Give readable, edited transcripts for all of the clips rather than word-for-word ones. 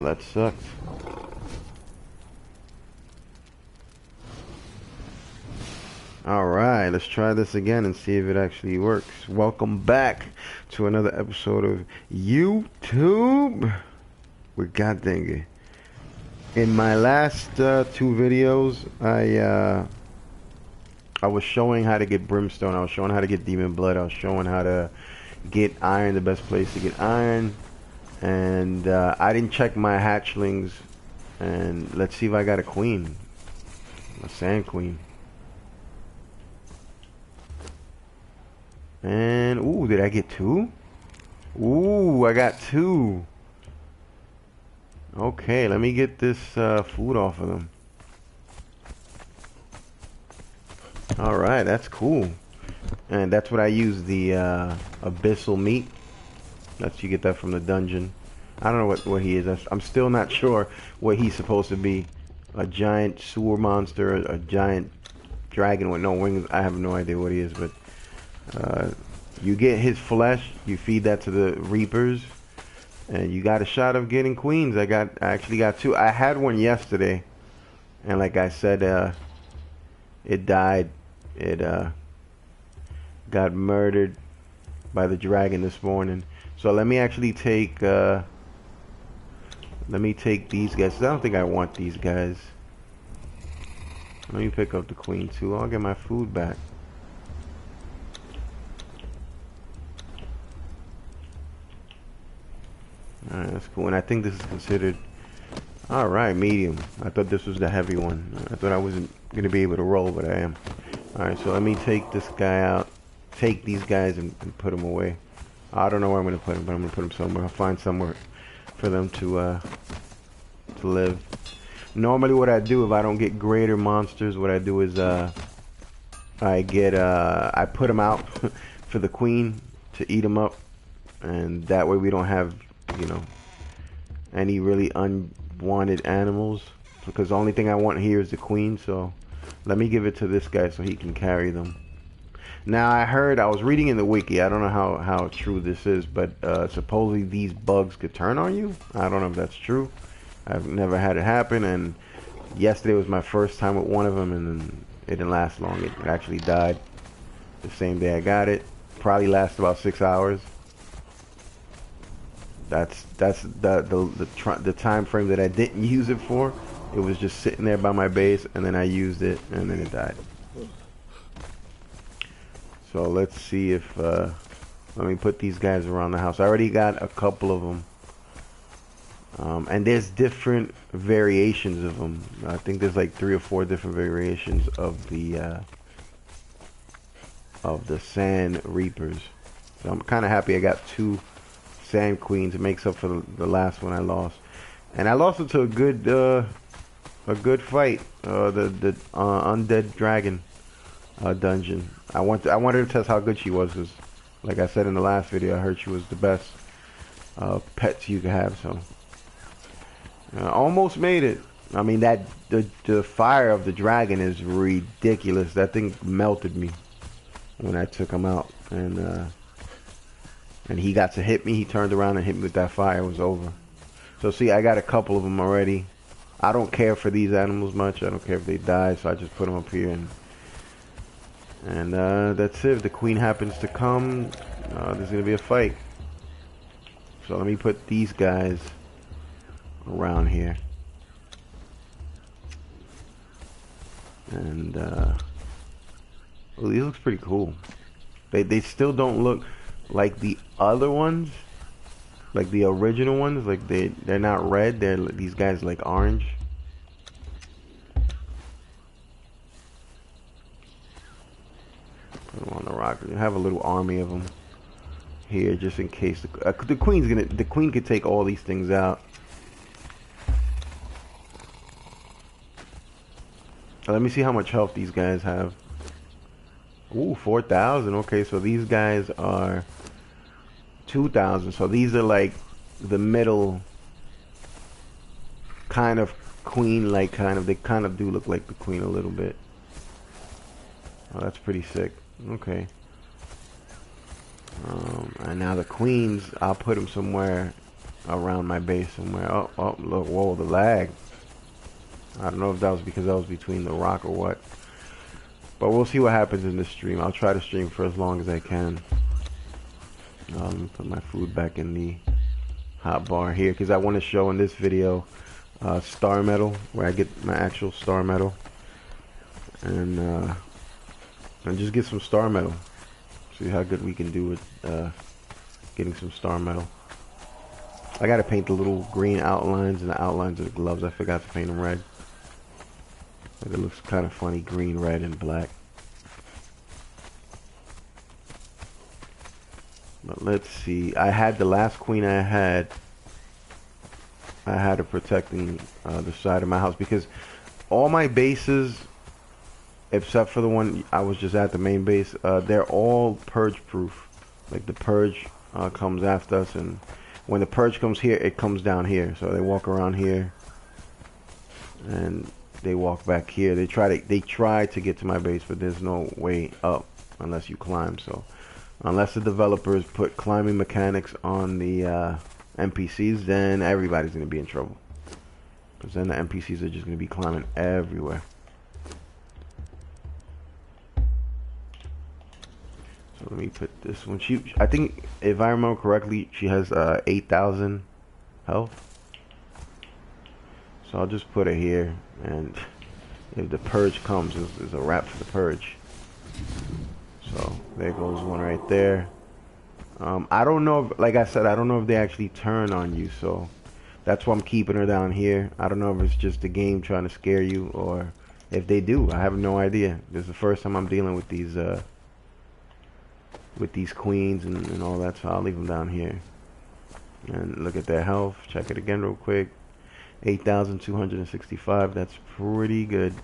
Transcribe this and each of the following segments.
That sucked. Alright, let's try this again and see if it actually works. Welcome back to another episode of YouTube with GOT Dengue. In my last two videos, I was showing how to get brimstone, I was showing how to get demon blood, I was showing how to get iron, the best place to get iron. And I didn't check my hatchlings. And let's see if I got a queen. A sand queen. And, ooh, did I get two? Ooh, I got two. Okay, let me get this food off of them. Alright, that's cool. And that's what I use, the abyssal meat. You get that from the dungeon. I don't know what he is. I'm still not sure what he's supposed to be. A giant sewer monster, a giant dragon with no wings. I have no idea what he is, but you get his flesh, you feed that to the reapers, and you got a shot of getting queens. I actually got two. I had one yesterday, and like I said, it died. It got murdered by the dragon this morning. So let me actually take these guys. I don't think I want these guys. Let me pick up the queen too. I'll get my food back. Alright, that's cool. And I think this is considered, alright, medium. I thought this was the heavy one. I thought I wasn't going to be able to roll, but I am. Alright, so let me take this guy out. Take these guys and put them away. I don't know where I'm going to put them, but I'm going to put them somewhere. I'll find somewhere for them to live. Normally what I do if I don't get greater monsters, what I do is I put them out for the queen to eat them up, and that way we don't have, you know, any really unwanted animals, because the only thing I want here is the queen. So let me give it to this guy so he can carry them. Now I was reading in the wiki, I don't know how true this is, but supposedly these bugs could turn on you. I don't know if that's true. I've never had it happen, and yesterday was my first time with one of them, and it didn't last long. It actually died the same day I got it. Probably lasted about 6 hours. That's the time frame that I didn't use it for. It was just sitting there by my base, and then I used it, and then it died. So let's see if let me put these guys around the house. I already got a couple of them, and there's different variations of them. I think there's like 3 or 4 different variations of the sand reapers. So I'm kind of happy I got 2 sand queens. It makes up for the last one I lost, and I lost it to a good fight. The undead dragon dungeon. I wanted to test how good she was, because like I said in the last video, I heard she was the best pets you could have. So almost made it. I mean, the fire of the dragon is ridiculous. That thing melted me when I took him out, and he got to hit me. He turned around and hit me with that fire. It was over. So see, I got a couple of them already. I don't care for these animals much. I don't care if they die, so I just put them up here, and that's it. If the queen happens to come, there's gonna be a fight. So let me put these guys around here, and well, these looks pretty cool. They still don't look like the other ones, like the original ones. Like they're not red. These guys like orange. Put them on the rock. You have a little army of them here just in case the queen could take all these things out. Let me see how much health these guys have. Ooh, 4,000. Okay, so these guys are 2,000. So these are like the middle kind of queen, like they kind of do look like the queen a little bit. Oh, that's pretty sick. Okay. And now the queens, I'll put them somewhere around my base somewhere. Oh, oh, look, whoa, the lag. I don't know if that was because I was between the rock or what. But we'll see what happens in this stream. I'll try to stream for as long as I can. Let me put my food back in the hot bar here because I want to show in this video star metal, where I get my actual star metal. And just get some star metal. See how good we can do with getting some star metal. I gotta paint the little green outlines and the outlines of the gloves. I forgot to paint them red. But it looks kind of funny, green, red, and black. But let's see. I had the last queen I had her protecting the side of my house because all my bases, except for the one I was just at, the main base, they're all purge proof. Like the purge comes after us, and when the purge comes here, it comes down here. So they walk around here, and they walk back here. They try to get to my base, but there's no way up unless you climb. So unless the developers put climbing mechanics on the NPCs, then everybody's going to be in trouble. Because then the NPCs are just going to be climbing everywhere. So let me put this one. I think, if I remember correctly, she has 8,000 health. So I'll just put her here, and if the purge comes, it's a wrap for the purge. So there goes one right there. I don't know if, like I said, I don't know if they actually turn on you, so that's why I'm keeping her down here. I don't know if it's just the game trying to scare you, or if they do. I have no idea. This is the first time I'm dealing with these queens and all that, so I'll leave them down here. And look at their health. Check it again real quick. 8,265. That's pretty good.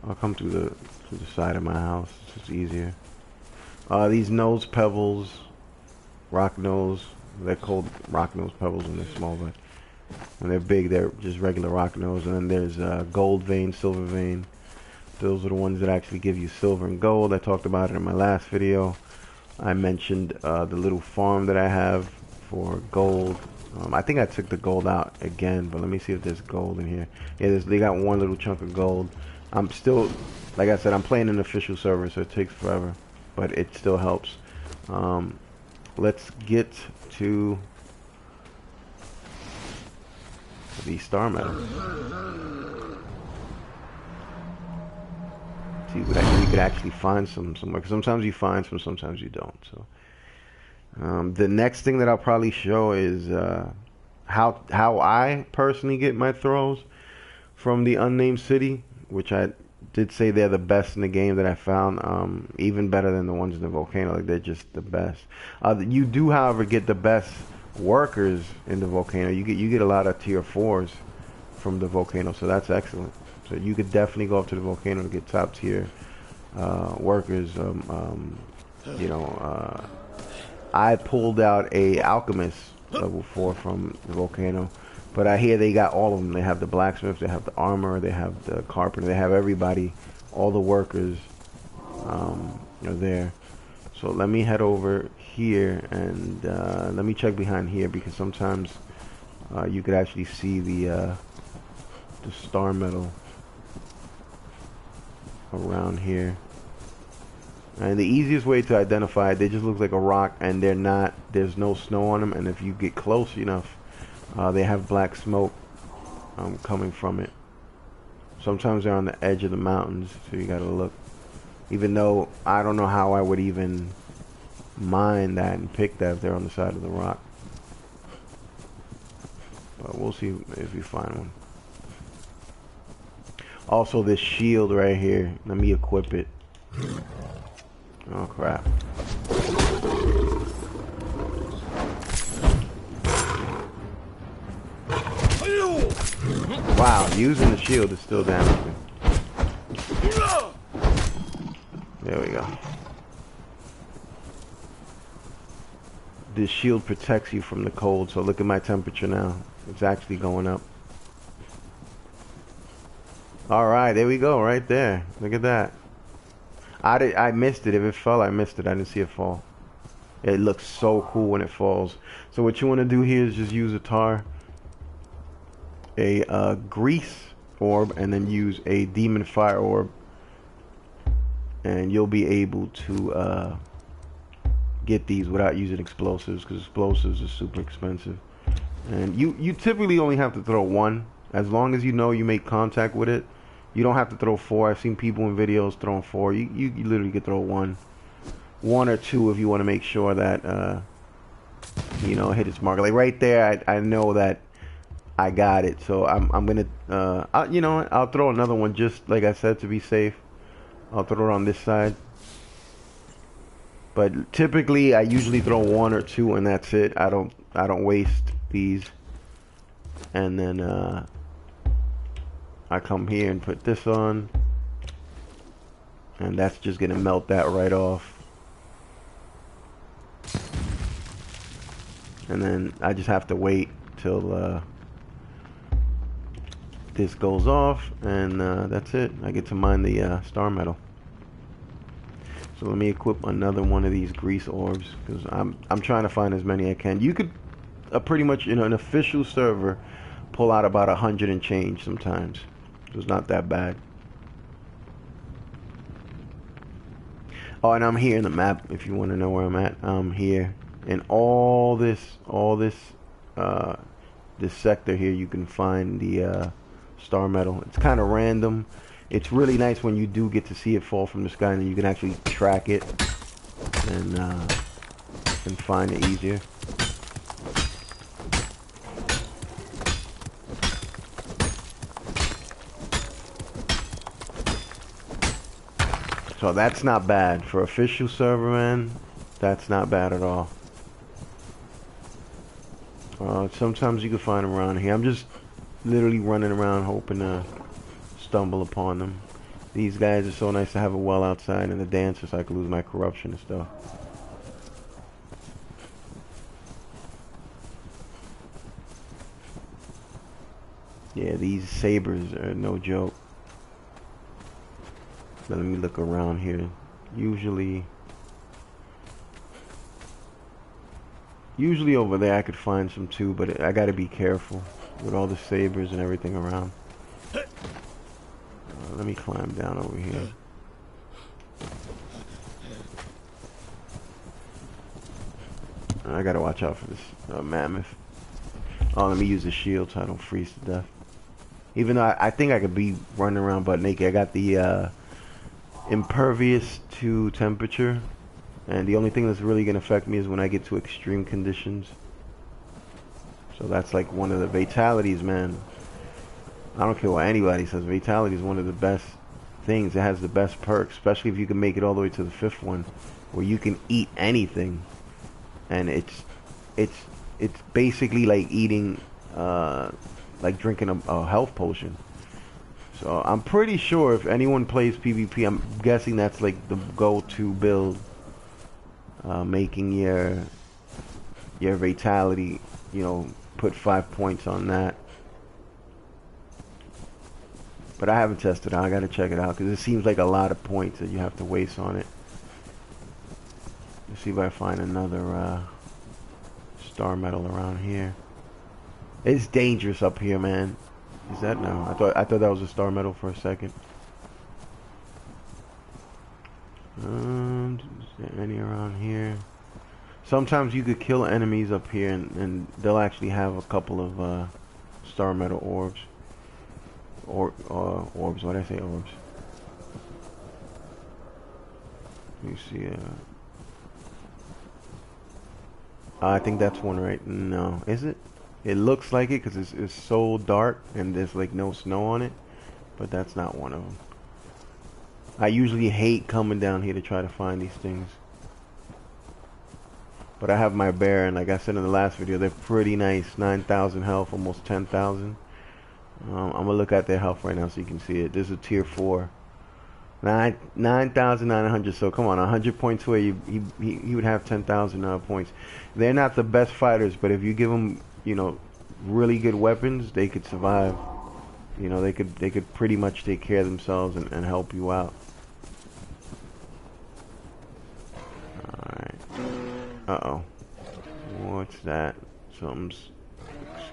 I'll come through the side of my house. It's just easier. These nose pebbles, rock nose. They're called rock nose pebbles when they're small, but when they're big, they're just regular rock nose. And then there's gold vein, silver vein. Those are the ones that actually give you silver and gold. I talked about it in my last video. I mentioned the little farm that I have for gold. I think I took the gold out again, but let me see if there's gold in here. Yeah, they got one little chunk of gold. I'm still, like I said, I'm playing an official server, so it takes forever, but it still helps. Let's get to the star metal. See, we could actually find some somewhere, because sometimes you find some, sometimes you don't. So the next thing that I'll probably show is how I personally get my throws from the unnamed city, which I did say they're the best in the game that I found, even better than the ones in the volcano. Like, they're just the best. You do, however, get the best workers in the volcano. You get a lot of tier 4s from the volcano, so that's excellent. So you could definitely go up to the volcano to get top tier workers. You know, I pulled out a alchemist level 4 from the volcano, but I hear they got all of them. They have the blacksmith, they have the armor, they have the carpenter, they have everybody, all the workers are there. So let me head over here and let me check behind here, because sometimes you could actually see the star metal around here. And the easiest way to identify it, they just look like a rock, and there's no snow on them, and if you get close enough, they have black smoke coming from it. Sometimes they're on the edge of the mountains, so you gotta look. Even though I don't know how I would even mine that and pick that if they're on the side of the rock. But we'll see if we find one. Also, this shield right here, let me equip it. Oh crap. Wow, using the shield is still damaging. There we go. This shield protects you from the cold, so look at my temperature now. It's actually going up. Alright, there we go, right there. Look at that. I missed it. If it fell, I missed it. I didn't see it fall. It looks so cool when it falls. So what you want to do here is just use a tar, a grease orb, and then use a demon fire orb, and you'll be able to get these without using explosives, because explosives are super expensive. And you typically only have to throw one, as long as you know you make contact with it. You don't have to throw four. I've seen people in videos throwing four. You literally could throw one or two if you want to make sure that you know, hit its mark. Like right there, I know that I got it, so I'm gonna you know, I'll throw another one, just like I said, to be safe. I'll throw it on this side. But typically, I usually throw one or two, and that's it. I don't waste these. And then I come here and put this on, and that's just gonna melt that right off. And then I just have to wait till this goes off, and that's it. I get to mine the star metal. So let me equip another one of these grease orbs, because I'm trying to find as many I can. You could pretty much, in an official server, pull out about 100 and change sometimes. So it's not that bad. Oh, and I'm here in the map if you want to know where I'm at. I'm here in all this this sector here. You can find the star metal. It's kind of random. It's really nice when you do get to see it fall from the sky, and then you can actually track it and find it easier. So that's not bad for official server, man. That's not bad at all. Sometimes you can find them around here. I'm just literally running around hoping to stumble upon them. These guys are so nice to have a well outside, and the dancers, so I can lose my corruption and stuff. Yeah, these sabers are no joke. But let me look around here. Usually over there I could find some too, but I gotta be careful with all the sabers and everything around. Let me climb down over here. I gotta watch out for this mammoth. Oh, let me use the shield so I don't freeze to death. Even though I think I could be running around butt naked. I got the impervious to temperature, and the only thing that's really gonna affect me is when I get to extreme conditions. So that's like one of the fatalities, man. I don't care what anybody says, fatality is one of the best things. It has the best perks, especially if you can make it all the way to the 5th one, where you can eat anything, and it's basically like eating like drinking a health potion. So I'm pretty sure if anyone plays PvP, I'm guessing that's like the go-to build, making your vitality, you know, put 5 points on that. But I haven't tested it out. I gotta check it out, because it seems like a lot of points that you have to waste on it. Let's see if I find another star metal around here. It's dangerous up here, man. Is that no? I thought that was a star metal for a second. Is there any around here? Sometimes you could kill enemies up here, and they'll actually have a couple of star metal orbs. Orbs. Why did I say orbs? Let me see. I think that's one, right? No, is it? It looks like it because it's so dark and there's like no snow on it, but that's not one of them. I usually hate coming down here to try to find these things, but I have my bear, and like I said in the last video, they're pretty nice. 9,000 health, almost 10,000. I'm gonna look at their health right now so you can see it. This is a tier 4, 9,900. So come on, 100 points away, he would have 10,000 points. They're not the best fighters, but if you give them, you know, really good weapons, they could survive. You know, they could pretty much take care of themselves and help you out. All right. Uh-oh. What's that? Something's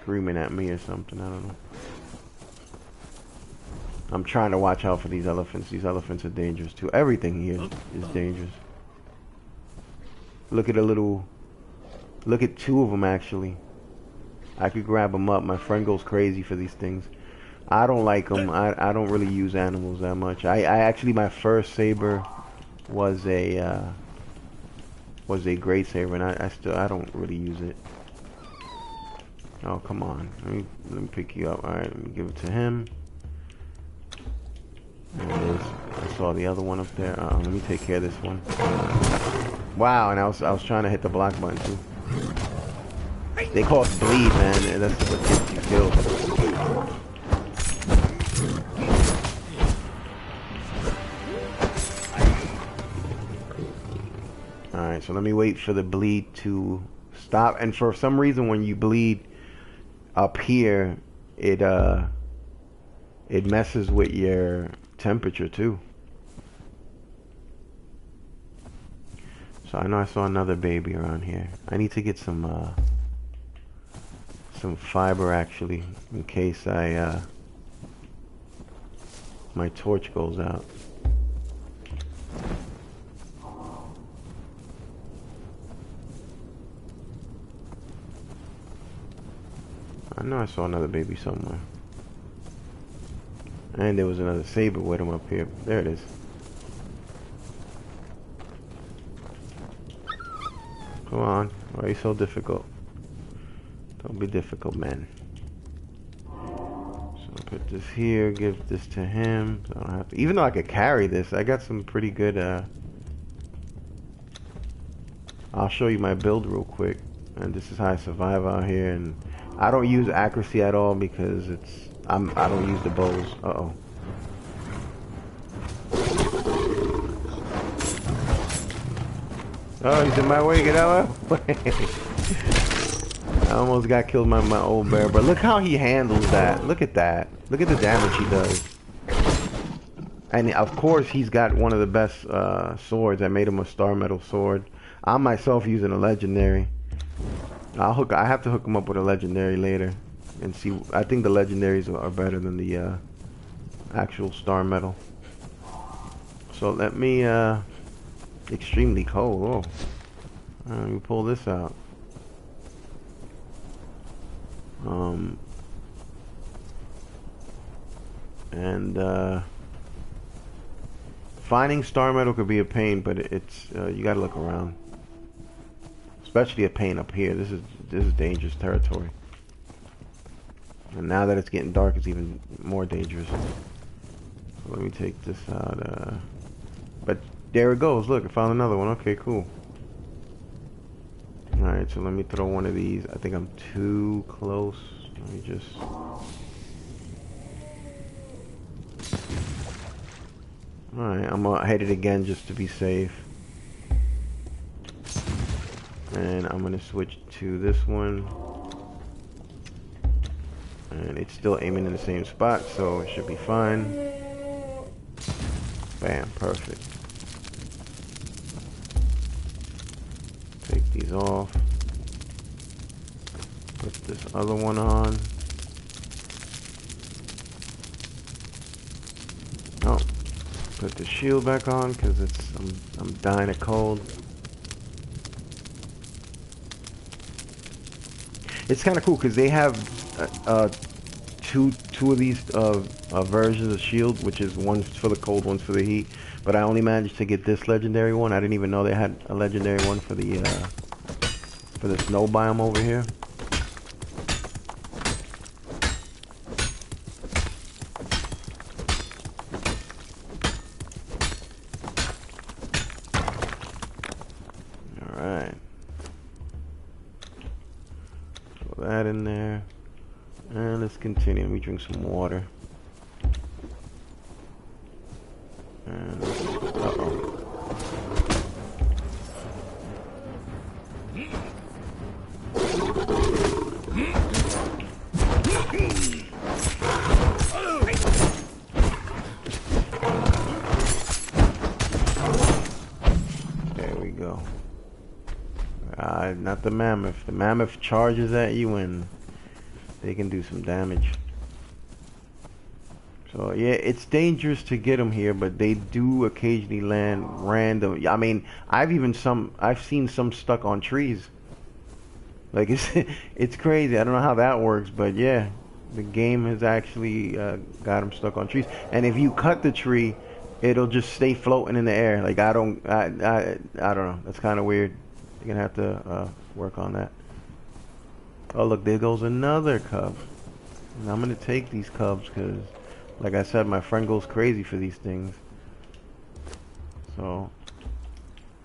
screaming at me or something. I don't know. I'm trying to watch out for these elephants. These elephants are dangerous too. Everything here is dangerous. Look at a little... Look at two of them actually. I could grab them up. My friend goes crazy for these things. I don't like them. I don't really use animals that much. I actually, my first saber was a great saber, and I don't really use it. Oh, come on. Let me pick you up. All right, let me give it to him. There it is. I saw the other one up there. Let me take care of this one. Wow, and I was trying to hit the block button too. They call it bleed, man, and that's what gets you killed. Alright, so let me wait for the bleed to stop. And for some reason, when you bleed up here, it messes with your temperature too. So I know I saw another baby around here. I need to get some fiber actually, in case my torch goes out. I know I saw another baby somewhere. And there was another saber with him up here. There it is. Come on. Why are you so difficult? Don't be difficult, man. So I'll put this here, give this to him. So I don't have to, even though I could carry this, I got some pretty good I'll show you my build real quick. And this is how I survive out here, and I don't use accuracy at all because I don't use the bows. Uh-oh. Oh, he's in my way. Get out of my way. I almost got killed by my old bear, but look how he handles that. Look at that. Look at the damage he does. And of course, he's got one of the best swords. I made him a star metal sword. I'm myself using a legendary. I have to hook him up with a legendary later and see. I think the legendaries are better than the actual star metal. So let me extremely cold. Oh, let me pull this out. Finding star metal could be a pain, but it's you gotta look around. Especially a pain up here. This is dangerous territory. And now that it's getting dark, it's even more dangerous. So let me take this out. But there it goes. Look, I found another one. Okay, cool. Alright, so let me throw one of these. I think I'm too close. Let me just... Alright, I'm gonna hit it again just to be safe. And I'm gonna switch to this one. And it's still aiming in the same spot, so it should be fine. Bam, perfect. Take these off. Put this other one on. Oh, put the shield back on because I'm dying of cold. It's kind of cool because they have two of these versions of shield, which is one's for the cold, one's for the heat. But I only managed to get this legendary one. I didn't even know they had a legendary one for the snow biome over here. All right. Throw that in there. And let's continue. Let me drink some water. And uh-oh. There we go. not the mammoth. The mammoth charges at you and they can do some damage. So yeah, it's dangerous to get them here, but they do occasionally land random. I mean, I've seen some stuck on trees. Like it's crazy. I don't know how that works, but yeah, the game has actually got them stuck on trees. And if you cut the tree, it'll just stay floating in the air. Like I don't know. That's kind of weird. You're gonna have to work on that. Oh look, there goes another cub. And I'm gonna take these cubs because, like I said, my friend goes crazy for these things. So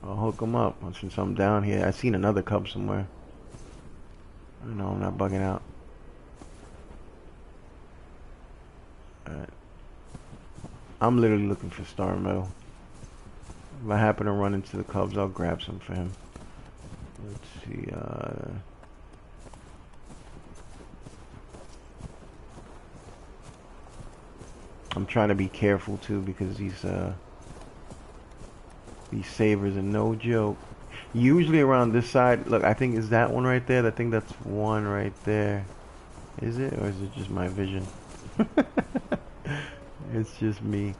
I'll hook them up. Since I'm down here, I seen another cub somewhere. No, I'm not bugging out. Alright. I'm literally looking for star metal. If I happen to run into the cubs, I'll grab some for him. Let's see, I'm trying to be careful too because these sabers are no joke. Usually around this side, look, I think is that one right there? I think that's one right there. Is it? Or is it just my vision? It's just me.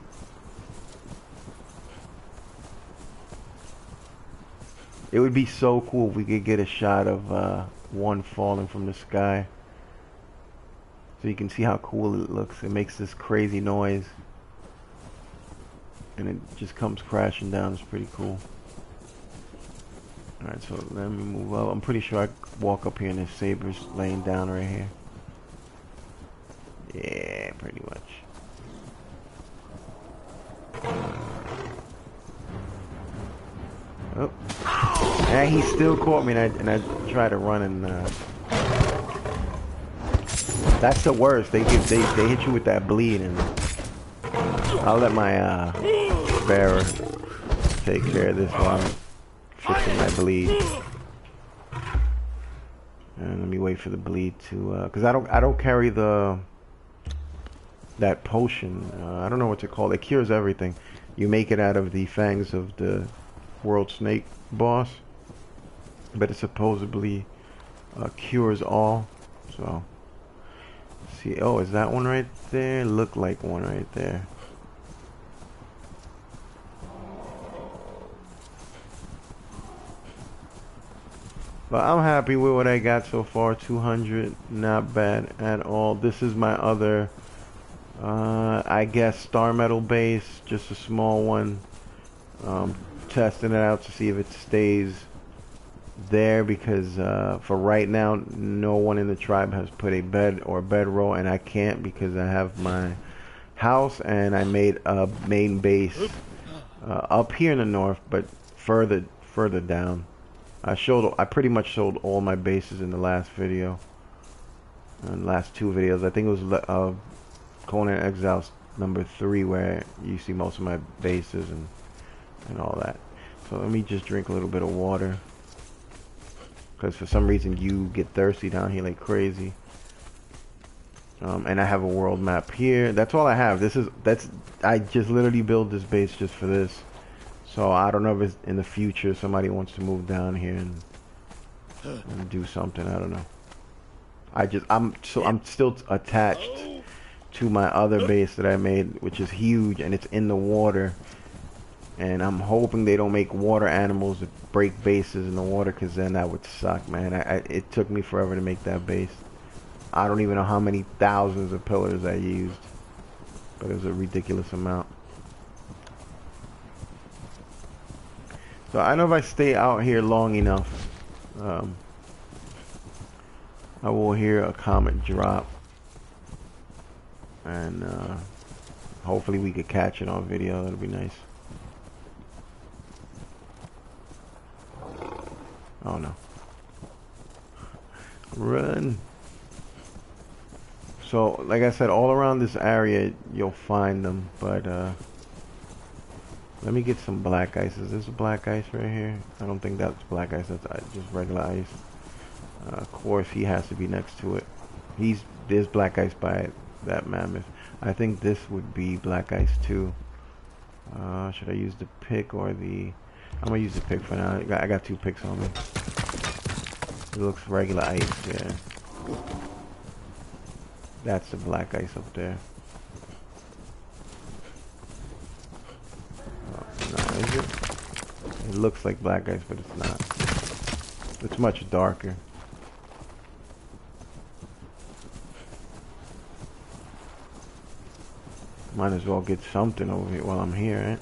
It would be so cool if we could get a shot of one falling from the sky. So you can see how cool it looks. It makes this crazy noise. And it just comes crashing down. It's pretty cool. Alright, so let me move up. I'm pretty sure I walk up here and there's sabers laying down right here. Yeah, pretty much. Oh. And he still caught me and I tried to run and that's the worst. They hit you with that bleed and I'll let my bearer take care of this while I'm fixing my bleed. And let me wait for the bleed to because I don't carry that potion. I don't know what to call it. It cures everything. You make it out of the fangs of the world snake boss, but it supposedly cures all. So see, oh, is that one right there? Look like one right there. But I'm happy with what I got so far. 200, not bad at all. This is my other I guess star metal base, just a small one. Testing it out to see if it stays there because for right now no one in the tribe has put a bed or bedroll, and I can't because I have my house and I made a main base up here in the north, but further down. I pretty much showed all my bases in the last video, and last two videos. I think it was Conan Exiles #3 where you see most of my bases and all that. So let me just drink a little bit of water because for some reason you get thirsty down here like crazy. And I have a world map here. That's all I have. I just literally built this base just for this. So I don't know if it's in the future somebody wants to move down here and do something. I don't know. I'm still attached to my other base that I made, which is huge and it's in the water. And I'm hoping they don't make water animals that break bases in the water, because then that would suck, man. It took me forever to make that base. I don't even know how many thousands of pillars I used, but it was a ridiculous amount. So I know if I stay out here long enough, I will hear a comet drop, and hopefully we could catch it on video. That'd be nice. Oh no. Run. So, like I said, all around this area you'll find them, but let me get some black ice. Is this black ice right here? I don't think that's black ice. That's just regular ice. Of course, he has to be next to it. There's black ice by that mammoth. I think this would be black ice too. Should I use the pick or the... I'm gonna use the pick for now. I got 2 picks on me. It looks regular ice, yeah. That's the black ice up there. Oh, no, is it? It looks like black ice, but it's not. It's much darker. Might as well get something over here while I'm here, right?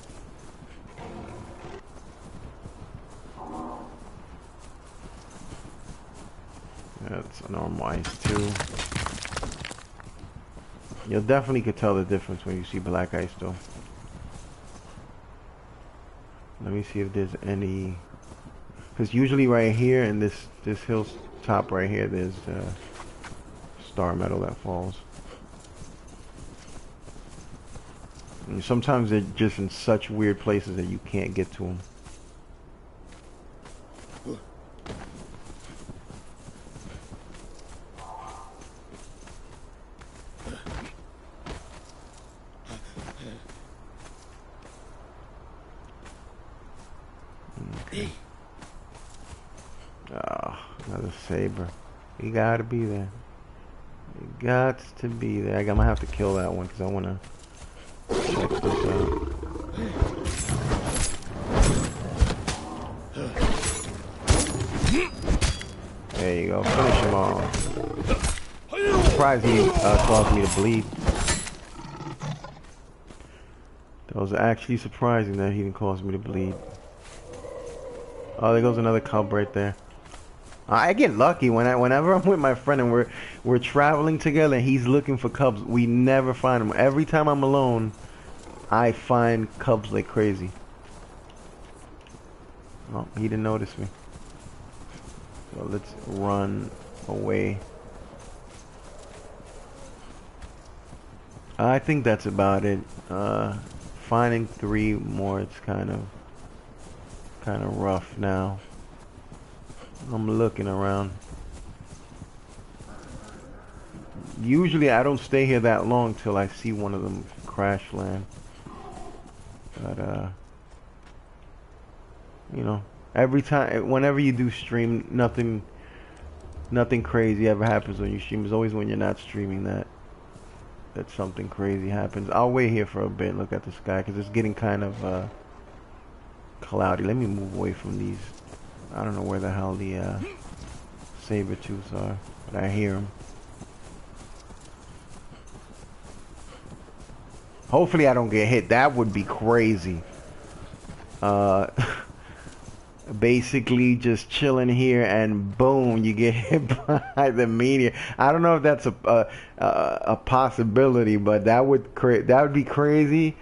That's a normal ice too. You'll definitely could tell the difference when you see black ice though. Let me see if there's any, because usually right here in this hilltop right here, there's star metal that falls. And sometimes they're just in such weird places that you can't get to them. Okay. Oh, another saber. You gotta be there. You got to be there. I'm gonna have to kill that one because I wanna check this out. There you go. Finish him off. I'm surprised he caused me to bleed. That was actually surprising that he didn't cause me to bleed. Oh, there goes another cub right there. I get lucky whenever I'm with my friend and we're traveling together and he's looking for cubs. We never find them. Every time I'm alone, I find cubs like crazy. Oh, he didn't notice me. So let's run away. I think that's about it. Finding 3 more, it's kind of rough now. I'm looking around. Usually I don't stay here that long till I see one of them crash land. But you know, every time, whenever you do stream, nothing crazy ever happens when you stream. It's always when you're not streaming that something crazy happens. I'll wait here for a bit, look at the sky, because it's getting kind of cloudy. Let me move away from these. I don't know where the hell the saber-tooths are, but I hear them. Hopefully I don't get hit. That would be crazy. Basically just chilling here and boom, you get hit by the meteor. I don't know if that's a possibility, but that would be crazy,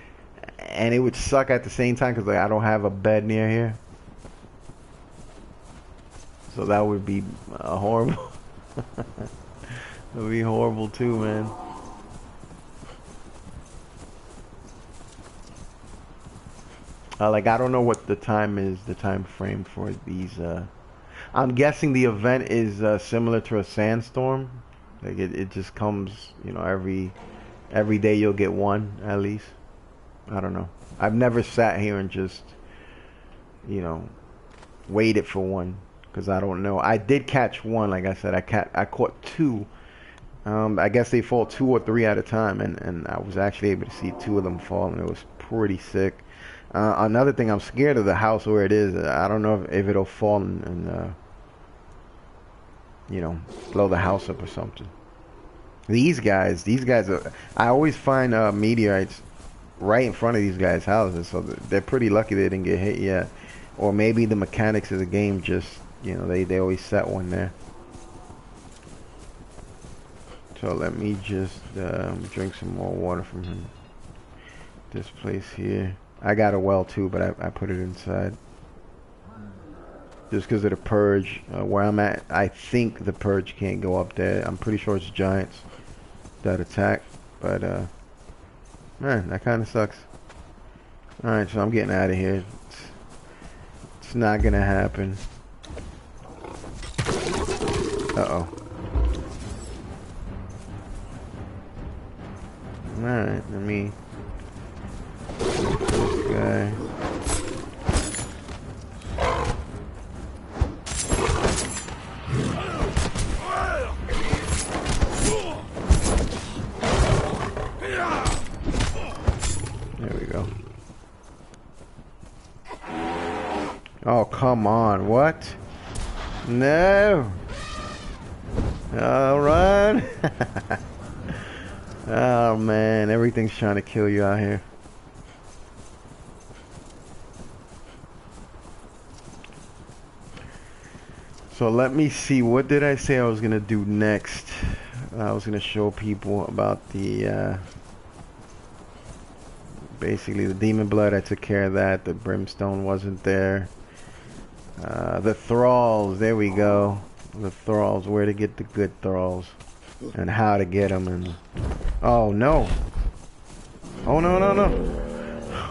and it would suck at the same time because like, I don't have a bed near here. So that would be horrible. It would be horrible too, man. Like, I don't know what the time is, the time frame for these. I'm guessing the event is similar to a sandstorm. Like, it just comes, you know, every day you'll get one, at least. I don't know. I've never sat here and just, you know, waited for one. Because I don't know. I did catch one, like I said. I caught 2. I guess they fall 2 or 3 at a time. And I was actually able to see 2 of them fall. And it was pretty sick. Another thing, I'm scared of the house where it is. I don't know if it'll fall and you know, blow the house up or something. These guys are, I always find meteorites right in front of these guys' houses. So they're pretty lucky they didn't get hit yet. Or maybe the mechanics of the game just, you know, they always set one there. So let me just drink some more water from him. This place here. I got a well too, but I put it inside. Just because of the purge. Where I'm at, I think the purge can't go up there. I'm pretty sure it's giants that attack. But, man, that kind of sucks. Alright, so I'm getting out of here. It's not going to happen. Uh-oh. Alright, let me... this guy. Oh, come on. What? No. All right. Oh, man. Everything's trying to kill you out here. So let me see. What did I say I was going to do next? I was going to show people about the... basically the demon blood. I took care of that. The brimstone wasn't there. The thralls, there we go. The thralls, where to get the good thralls and how to get them. And oh no, oh no, no, no.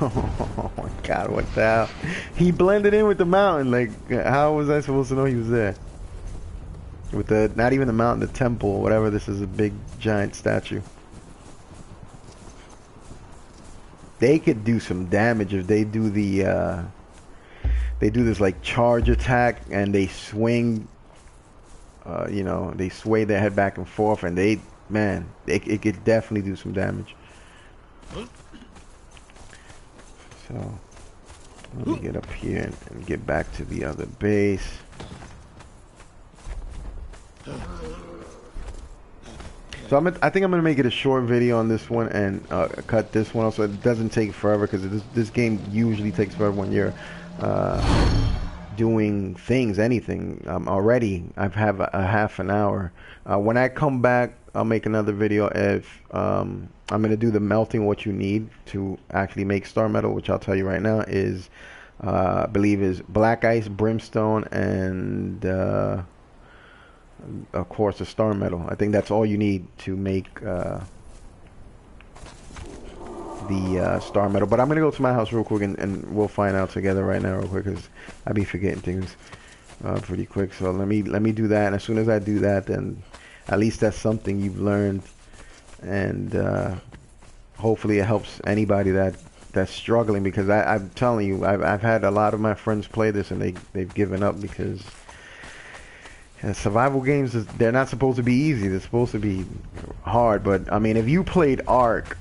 Oh my god, what the hell? He blended in with the mountain. Like, how was I supposed to know he was there? With the, not even the mountain, the temple, whatever. This is a big giant statue. They could do some damage if they do the they do this like charge attack and they swing, you know, they sway their head back and forth, and they, man, it could definitely do some damage. So let me get up here and get back to the other base. So I think I'm gonna make it a short video on this one and cut this one off so it doesn't take forever, because this game usually takes forever when you're doing things, anything. Already I've have a half an hour. When I come back, I'll make another video. If I'm gonna do the melting, what you need to actually make star metal, which I'll tell you right now is I believe is black ice, brimstone, and of course a star metal. I think that's all you need to make the star metal. But I'm gonna go to my house real quick and we'll find out together right now real quick, because I be forgetting things pretty quick. So let me do that, and as soon as I do that, then at least that's something you've learned, and hopefully it helps anybody that's struggling, because I'm telling you, I've had a lot of my friends play this and they've given up, because survival games, they're not supposed to be easy. They're supposed to be hard. But I mean, if you played Ark,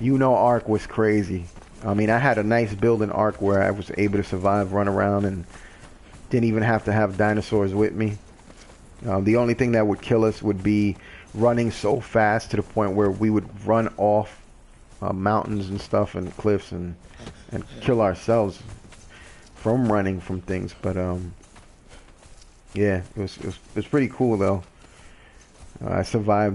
you know Ark was crazy. I mean, I had a nice build in Ark where I was able to survive, run around, and didn't even have to have dinosaurs with me. The only thing that would kill us would be running so fast to the point where we would run off mountains and stuff and cliffs and kill ourselves from running from things. But yeah, it was pretty cool though. I survived